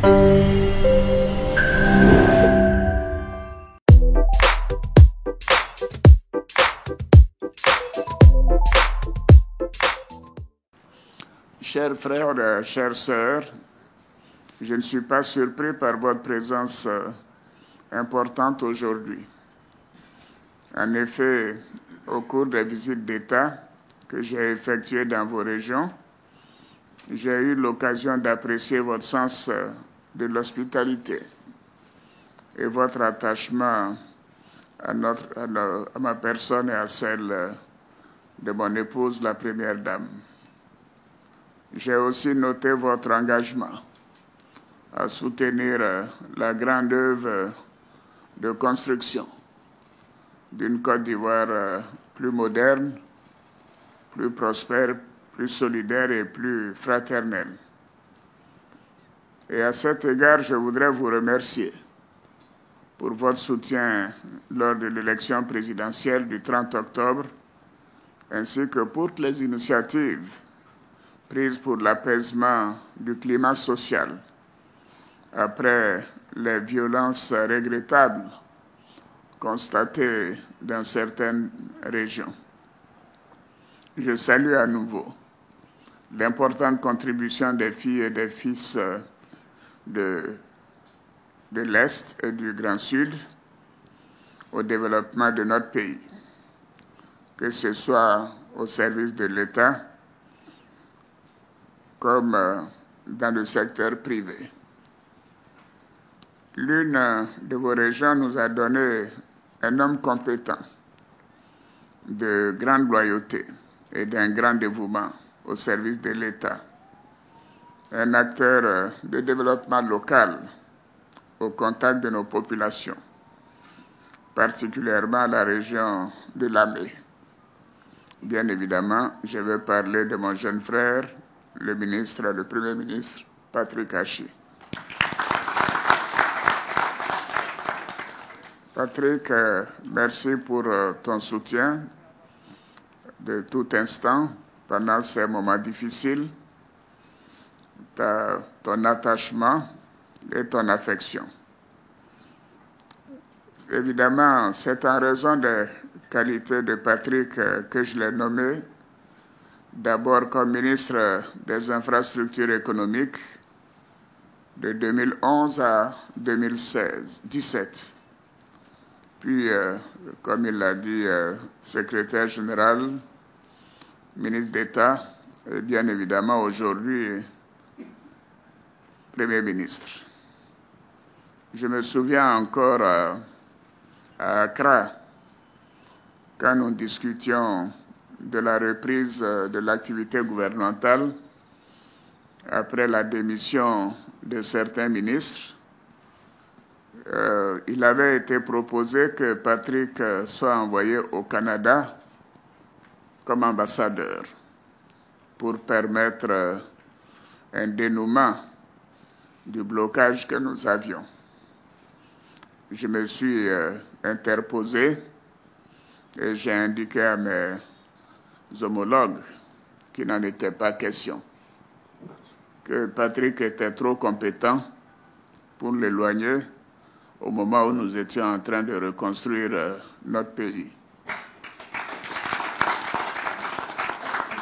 Chers frères, chères sœurs, je ne suis pas surpris par votre présence importante aujourd'hui. En effet, au cours des visites d'État que j'ai effectuées dans vos régions, j'ai eu l'occasion d'apprécier votre sens de l'hospitalité et votre attachement à ma personne et à celle de mon épouse, la Première Dame. J'ai aussi noté votre engagement à soutenir la grande œuvre de construction d'une Côte d'Ivoire plus moderne, plus prospère, plus solidaire et plus fraternelle. Et à cet égard, je voudrais vous remercier pour votre soutien lors de l'élection présidentielle du 30 octobre, ainsi que pour toutes les initiatives prises pour l'apaisement du climat social après les violences regrettables constatées dans certaines régions. Je salue à nouveau l'importante contribution des filles et des fils de l'Est et du Grand Sud au développement de notre pays, que ce soit au service de l'État comme dans le secteur privé. L'une de vos régions nous a donné un homme compétent, de grande loyauté et d'un grand dévouement au service de l'État, un acteur de développement local au contact de nos populations, particulièrement la région de Lamé. Bien évidemment, je vais parler de mon jeune frère, le Premier ministre Patrick Achi. Patrick, merci pour ton soutien de tout instant pendant ces moments difficiles, ton attachement et ton affection. Évidemment, c'est en raison des qualités de Patrick que je l'ai nommé d'abord comme ministre des Infrastructures économiques de 2011 à 2017. Puis, comme il l'a dit, secrétaire général, ministre d'État, et bien évidemment aujourd'hui, Premier ministre. Je me souviens encore à Accra, quand nous discutions de la reprise de l'activité gouvernementale après la démission de certains ministres, il avait été proposé que Patrick soit envoyé au Canada comme ambassadeur pour permettre un dénouement du blocage que nous avions. Je me suis interposé et j'ai indiqué à mes homologues qu'il n'en était pas question, que Patrick était trop compétent pour l'éloigner au moment où nous étions en train de reconstruire notre pays.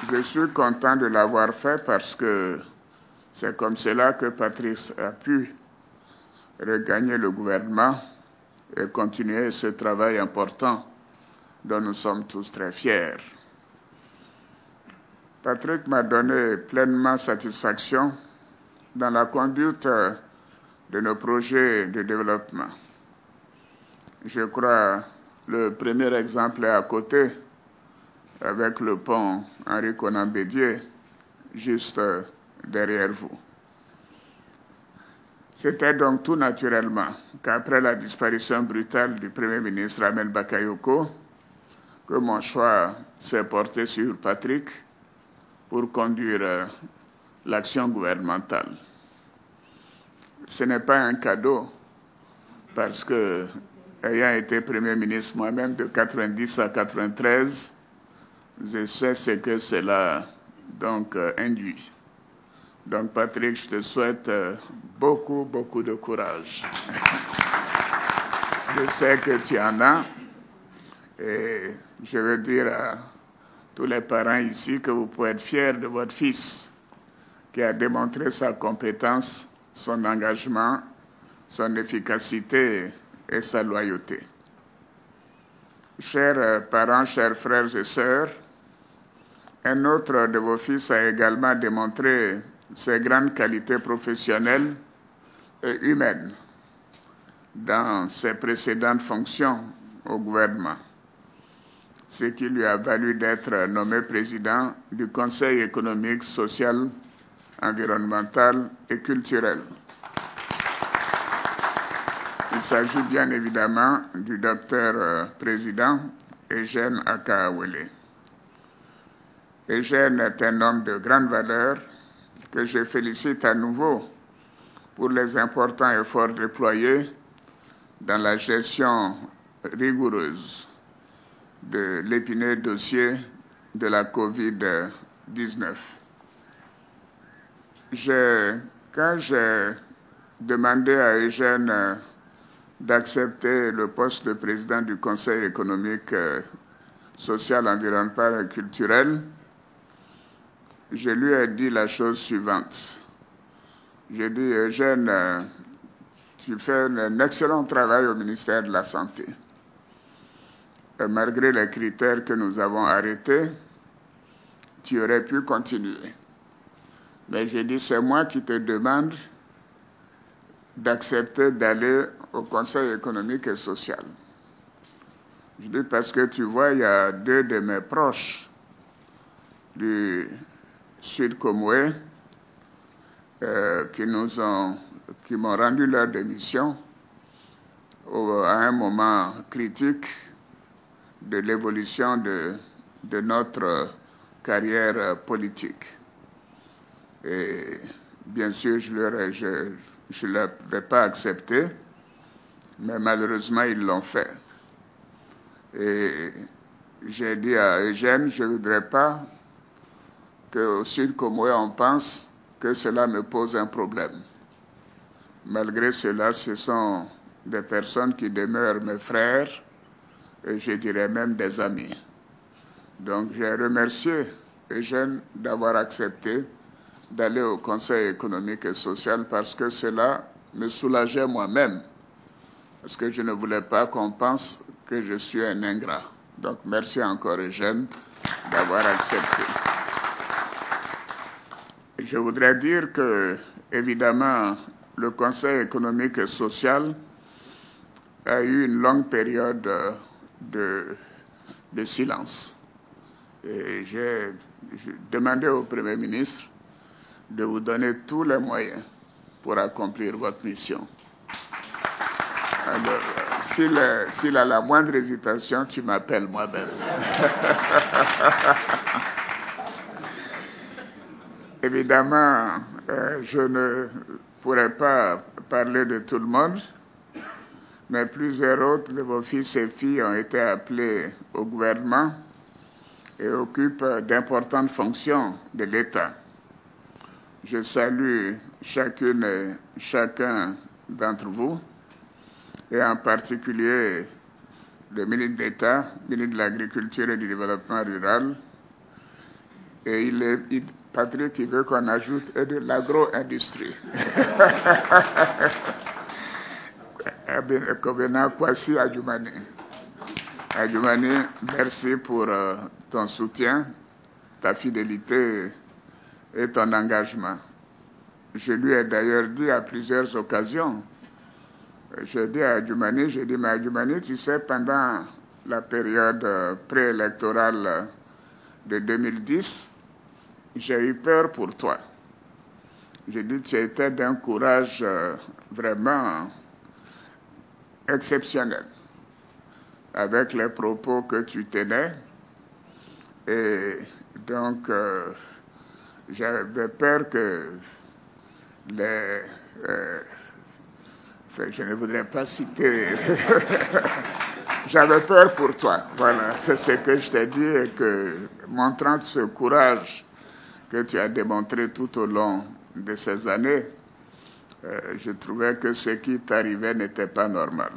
Je suis content de l'avoir fait parce que c'est comme cela que Patrick a pu regagner le gouvernement et continuer ce travail important dont nous sommes tous très fiers. Patrick m'a donné pleinement satisfaction dans la conduite de nos projets de développement. Je crois le premier exemple est à côté, avec le pont Henri Konan Bédié, juste derrière vous. C'était donc tout naturellement qu'après la disparition brutale du Premier ministre Ahmed Bakayoko, que mon choix s'est porté sur Patrick pour conduire l'action gouvernementale. Ce n'est pas un cadeau, parce que, ayant été Premier ministre moi-même de 90 à 93, je sais ce que cela donc induit. Donc Patrick, je te souhaite beaucoup, beaucoup de courage. Je sais que tu en as et je veux dire à tous les parents ici que vous pouvez être fiers de votre fils qui a démontré sa compétence, son engagement, son efficacité et sa loyauté. Chers parents, chers frères et sœurs, un autre de vos fils a également démontré ses grandes qualités professionnelles et humaines dans ses précédentes fonctions au gouvernement, ce qui lui a valu d'être nommé président du Conseil économique, social, environnemental et culturel. Il s'agit bien évidemment du docteur président Eugène Akaawele. Eugène est un homme de grande valeur que je félicite à nouveau pour les importants efforts déployés dans la gestion rigoureuse de l'épineux dossier de la COVID-19. Quand j'ai demandé à Eugène d'accepter le poste de président du Conseil économique, social, environnemental et culturel, je lui ai dit la chose suivante. J'ai dit, Eugène, tu fais un excellent travail au ministère de la Santé. Et malgré les critères que nous avons arrêtés, tu aurais pu continuer. Mais j'ai dit, c'est moi qui te demande d'accepter d'aller au Conseil économique et social. Je dis parce que tu vois, il y a deux de mes proches du Sud Comoé qui m'ont rendu leur démission à un moment critique de l'évolution de notre carrière politique. Et bien sûr, je ne l'avais pas accepté, mais malheureusement, ils l'ont fait. Et j'ai dit à Eugène, je ne voudrais pas qu'au Sud Comoé, on pense que cela me pose un problème. Malgré cela, ce sont des personnes qui demeurent mes frères, et je dirais même des amis. Donc j'ai remercié Eugène d'avoir accepté d'aller au Conseil économique et social parce que cela me soulageait moi-même, parce que je ne voulais pas qu'on pense que je suis un ingrat. Donc merci encore Eugène d'avoir accepté. Je voudrais dire que, évidemment, le Conseil économique et social a eu une longue période de silence. Et j'ai demandé au Premier ministre de vous donner tous les moyens pour accomplir votre mission. Alors, s'il a la moindre hésitation, tu m'appelles moi-même. Évidemment, je ne pourrais pas parler de tout le monde, mais plusieurs autres de vos fils et filles ont été appelés au gouvernement et occupent d'importantes fonctions de l'État. Je salue chacune et chacun d'entre vous, et en particulier le ministre d'État, ministre de l'Agriculture et du Développement rural, et Patrick, il veut qu'on ajoute de l'agro-industrie. Kobena Kwasi Adjoumani. Adjoumani, merci pour ton soutien, ta fidélité et ton engagement. Je lui ai d'ailleurs dit à plusieurs occasions, je dis à Adjoumani, mais Adjoumani, tu sais, pendant la période préélectorale de 2010, j'ai eu peur pour toi. J'ai dit, tu étais d'un courage vraiment exceptionnel avec les propos que tu tenais. Et donc, j'avais peur que je ne voudrais pas citer. J'avais peur pour toi. Voilà, c'est ce que je t'ai dit, et que montrant ce courage que tu as démontré tout au long de ces années, je trouvais que ce qui t'arrivait n'était pas normal.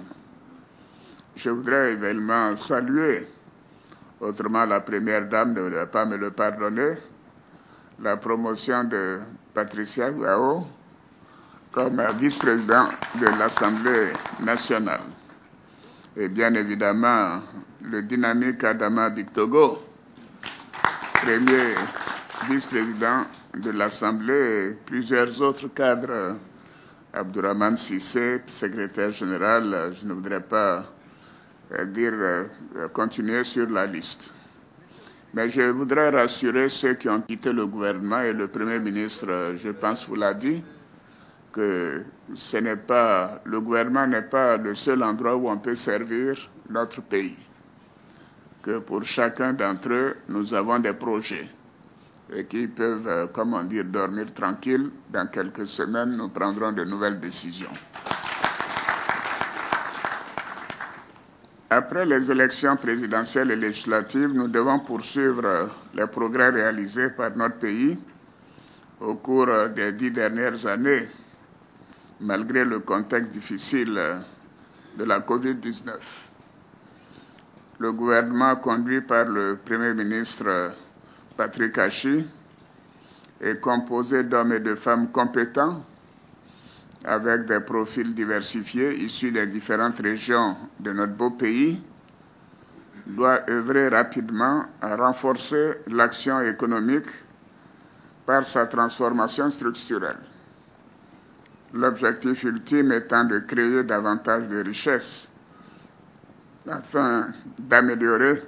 Je voudrais également saluer, autrement la première dame ne va pas me le pardonner, la promotion de Patricia Gao comme vice-président de l'Assemblée nationale. Et bien évidemment, le dynamique Adama Bictogo, premier vice-président de l'Assemblée, et plusieurs autres cadres, Abdourahmane Sissé, secrétaire général, je ne voudrais pas continuer sur la liste. Mais je voudrais rassurer ceux qui ont quitté le gouvernement, et le Premier ministre, je pense, vous l'a dit, que le gouvernement n'est pas le seul endroit où on peut servir notre pays. Que pour chacun d'entre eux, nous avons des projets et qui peuvent, comment dire, dormir tranquille. Dans quelques semaines, nous prendrons de nouvelles décisions. Après les élections présidentielles et législatives, nous devons poursuivre les progrès réalisés par notre pays au cours des 10 dernières années, malgré le contexte difficile de la COVID-19. Le gouvernement conduit par le Premier ministre Patrick Achi est composé d'hommes et de femmes compétents avec des profils diversifiés issus des différentes régions de notre beau pays, doit œuvrer rapidement à renforcer l'action économique par sa transformation structurelle. L'objectif ultime étant de créer davantage de richesses afin d'améliorer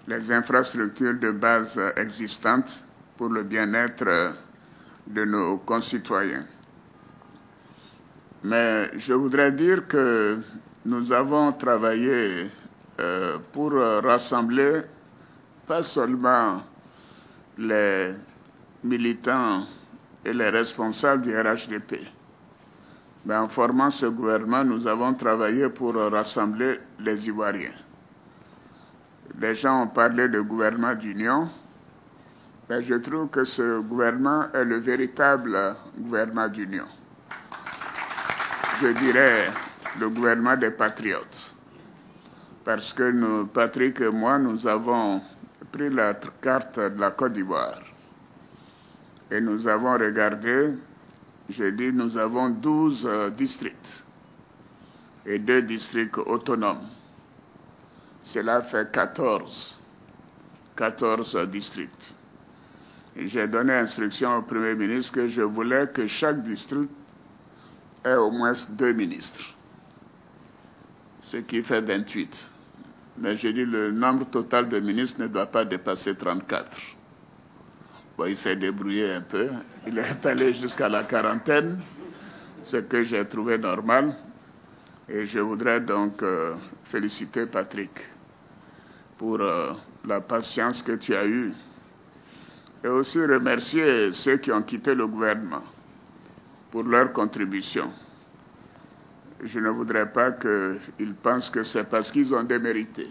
les infrastructures de base existantes pour le bien-être de nos concitoyens. Mais je voudrais dire que nous avons travaillé pour rassembler pas seulement les militants et les responsables du RHDP, mais en formant ce gouvernement, nous avons travaillé pour rassembler les Ivoiriens. Les gens ont parlé de gouvernement d'union, mais je trouve que ce gouvernement est le véritable gouvernement d'union. Je dirais le gouvernement des patriotes. Parce que nous, Patrick et moi, nous avons pris la carte de la Côte d'Ivoire. Et nous avons regardé, j'ai dit, nous avons 12 districts et 2 districts autonomes. Cela fait 14 districts. J'ai donné instruction au Premier ministre que je voulais que chaque district ait au moins 2 ministres, ce qui fait 28. Mais j'ai dit le nombre total de ministres ne doit pas dépasser 34. Bon, il s'est débrouillé un peu. Il est allé jusqu'à la quarantaine, ce que j'ai trouvé normal. Et je voudrais donc féliciter Patrick pour la patience que tu as eue. Et aussi remercier ceux qui ont quitté le gouvernement pour leur contribution. Je ne voudrais pas qu'ils pensent que c'est parce qu'ils ont démérité.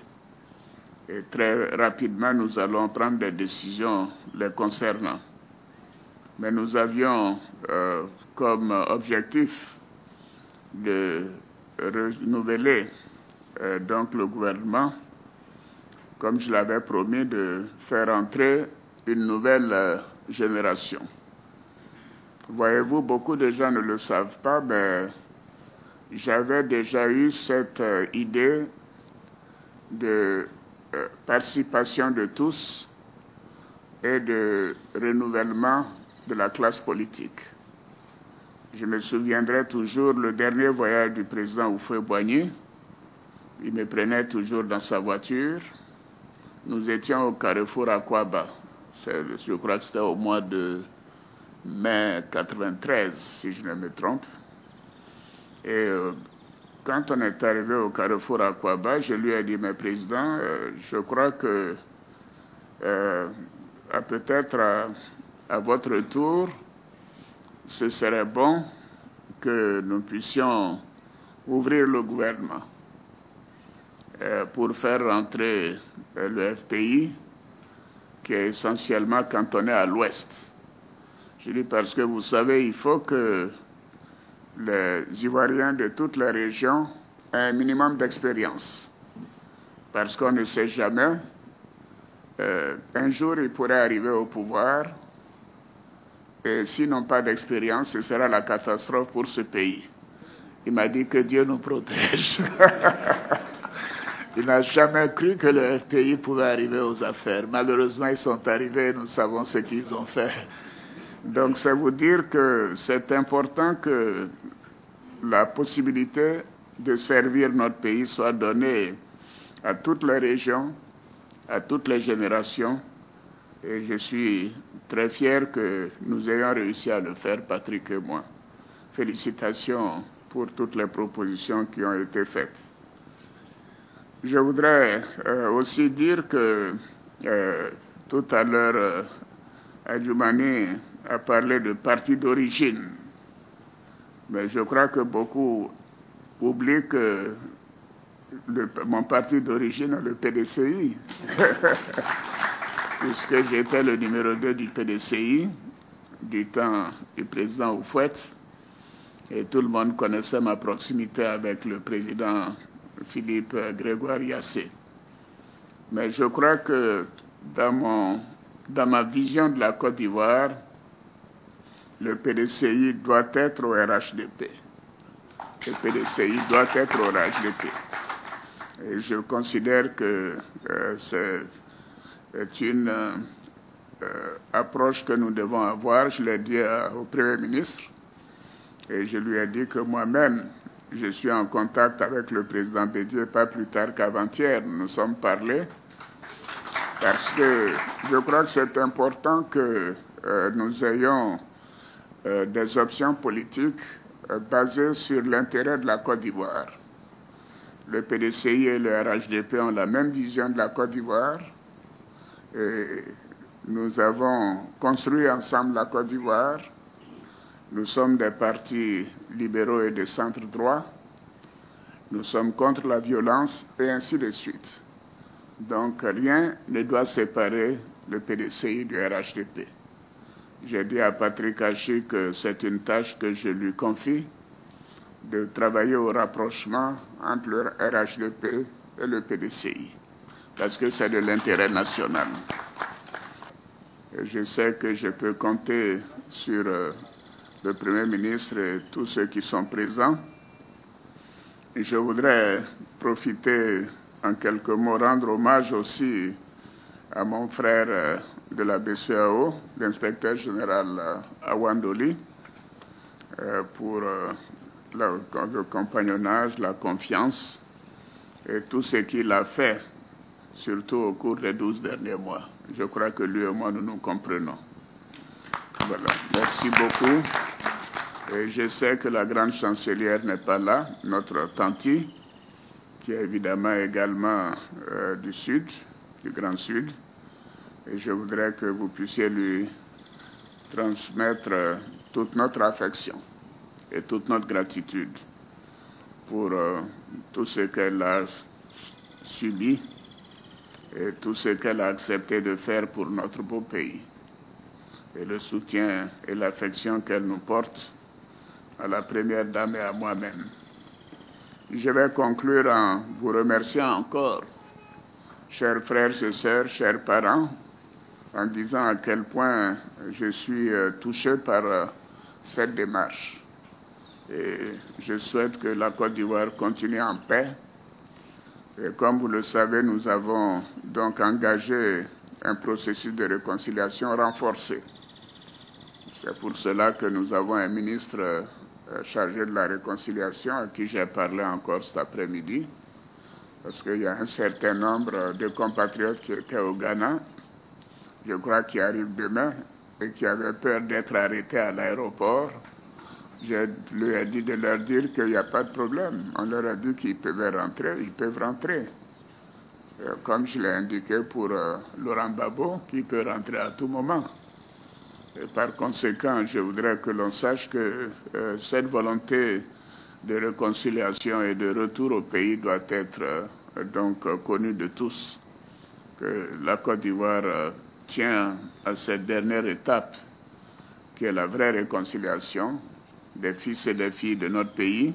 Et très rapidement, nous allons prendre des décisions les concernant. Mais nous avions comme objectif de renouveler donc le gouvernement, comme je l'avais promis, de faire entrer une nouvelle génération. Voyez-vous, beaucoup de gens ne le savent pas, mais j'avais déjà eu cette idée de participation de tous et de renouvellement de la classe politique. Je me souviendrai toujours le dernier voyage du président Houphouët-Boigny. Il me prenait toujours dans sa voiture. Nous étions au carrefour Akwaba. Je crois que c'était au mois de mai 93, si je ne me trompe. Et quand on est arrivé au carrefour Akwaba, je lui ai dit, mais président, je crois que peut-être à votre tour, ce serait bon que nous puissions ouvrir le gouvernement pour faire rentrer le FPI, qui est essentiellement cantonné à l'ouest. Je dis parce que vous savez, il faut que les Ivoiriens de toutes les régions aient un minimum d'expérience. Parce qu'on ne sait jamais, un jour ils pourraient arriver au pouvoir, et s'ils n'ont pas d'expérience, ce sera la catastrophe pour ce pays. Il m'a dit que Dieu nous protège. Il n'a jamais cru que le pays pouvait arriver aux affaires. Malheureusement, ils sont arrivés et nous savons ce qu'ils ont fait. Donc, c'est vous dire que c'est important que la possibilité de servir notre pays soit donnée à toutes les régions, à toutes les générations. Et je suis très fier que nous ayons réussi à le faire, Patrick et moi. Félicitations pour toutes les propositions qui ont été faites. Je voudrais aussi dire que tout à l'heure, Adjoumani a parlé de parti d'origine. Mais je crois que beaucoup oublient que mon parti d'origine est le PDCI. Puisque j'étais le numéro 2 du PDCI, du temps du président Houphouët, et tout le monde connaissait ma proximité avec le président Philippe Grégoire Yassé. Mais je crois que dans ma vision de la Côte d'Ivoire, le PDCI doit être au RHDP. Le PDCI doit être au RHDP. Et je considère que c'est une approche que nous devons avoir. Je l'ai dit au Premier ministre et je lui ai dit que moi-même, je suis en contact avec le président Bédié, pas plus tard qu'avant-hier. Nous sommes parlé parce que je crois que c'est important que nous ayons des options politiques basées sur l'intérêt de la Côte d'Ivoire. Le PDCI et le RHDP ont la même vision de la Côte d'Ivoire. Et nous avons construit ensemble la Côte d'Ivoire. Nous sommes des partis libéraux et de centre-droit. Nous sommes contre la violence et ainsi de suite. Donc rien ne doit séparer le PDCI du RHDP. J'ai dit à Patrick Hachi que c'est une tâche que je lui confie, de travailler au rapprochement entre le RHDP et le PDCI, parce que c'est de l'intérêt national. Et je sais que je peux compter sur le Premier ministre et tous ceux qui sont présents. Et je voudrais profiter en quelques mots, rendre hommage aussi à mon frère de la BCEAO, l'inspecteur général Awandoli, pour le compagnonnage, la confiance et tout ce qu'il a fait, surtout au cours des 12 derniers mois. Je crois que lui et moi, nous nous comprenons. Voilà. Merci beaucoup. Et je sais que la grande chancelière n'est pas là, notre Tanti, qui est évidemment également du Sud, du Grand Sud. Et je voudrais que vous puissiez lui transmettre toute notre affection et toute notre gratitude pour tout ce qu'elle a subi et tout ce qu'elle a accepté de faire pour notre beau pays, et le soutien et l'affection qu'elle nous porte à la Première Dame et à moi-même. Je vais conclure en vous remerciant encore, chers frères et sœurs, chers parents, en disant à quel point je suis touché par cette démarche. Et je souhaite que la Côte d'Ivoire continue en paix. Et comme vous le savez, nous avons donc engagé un processus de réconciliation renforcé. C'est pour cela que nous avons un ministre chargé de la réconciliation à qui j'ai parlé encore cet après-midi, parce qu'il y a un certain nombre de compatriotes qui étaient au Ghana, je crois qui arrivent demain, et qui avaient peur d'être arrêtés à l'aéroport. Je lui ai dit de leur dire qu'il n'y a pas de problème. On leur a dit qu'ils peuvent rentrer, ils peuvent rentrer. Comme je l'ai indiqué pour Laurent Gbagbo, qui peut rentrer à tout moment. Et par conséquent, je voudrais que l'on sache que cette volonté de réconciliation et de retour au pays doit être donc connue de tous. Que la Côte d'Ivoire tient à cette dernière étape, qui est la vraie réconciliation, des fils et des filles de notre pays,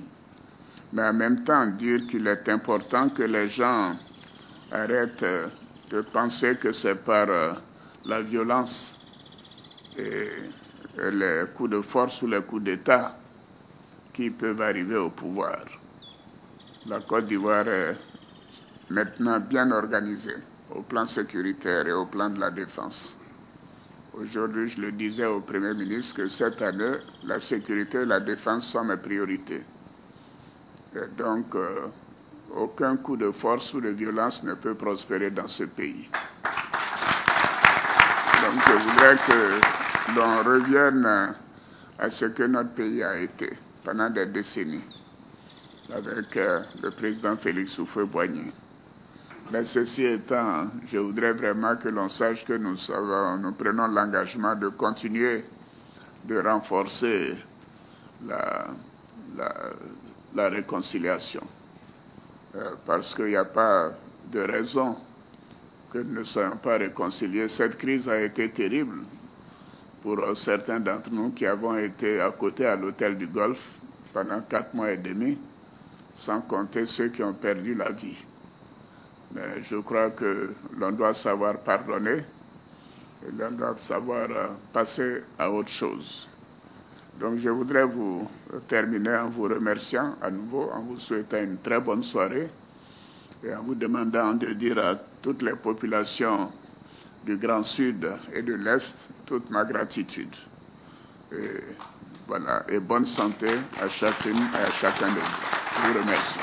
mais en même temps dire qu'il est important que les gens arrêtent de penser que c'est par la violence et les coups de force ou les coups d'État qui peuvent arriver au pouvoir. La Côte d'Ivoire est maintenant bien organisée au plan sécuritaire et au plan de la défense. Aujourd'hui, je le disais au Premier ministre que cette année, la sécurité et la défense sont mes priorités. Et donc, aucun coup de force ou de violence ne peut prospérer dans ce pays. Donc, je voudrais que l'on revienne à ce que notre pays a été pendant des décennies avec le président Félix Houphouët-Boigny. Mais ceci étant, je voudrais vraiment que l'on sache que nous prenons l'engagement de continuer de renforcer la réconciliation. Parce qu'il n'y a pas de raison que nous ne soyons pas réconciliés. Cette crise a été terrible pour certains d'entre nous qui avons été à côté à l'hôtel du Golfe pendant 4 mois et demi, sans compter ceux qui ont perdu la vie. Mais je crois que l'on doit savoir pardonner et l'on doit savoir passer à autre chose. Donc je voudrais vous terminer en vous remerciant à nouveau, en vous souhaitant une très bonne soirée et en vous demandant de dire à toutes les populations du Grand Sud et de l'Est toute ma gratitude. Et voilà, et bonne santé à chacune et à chacun de vous. Je vous remercie.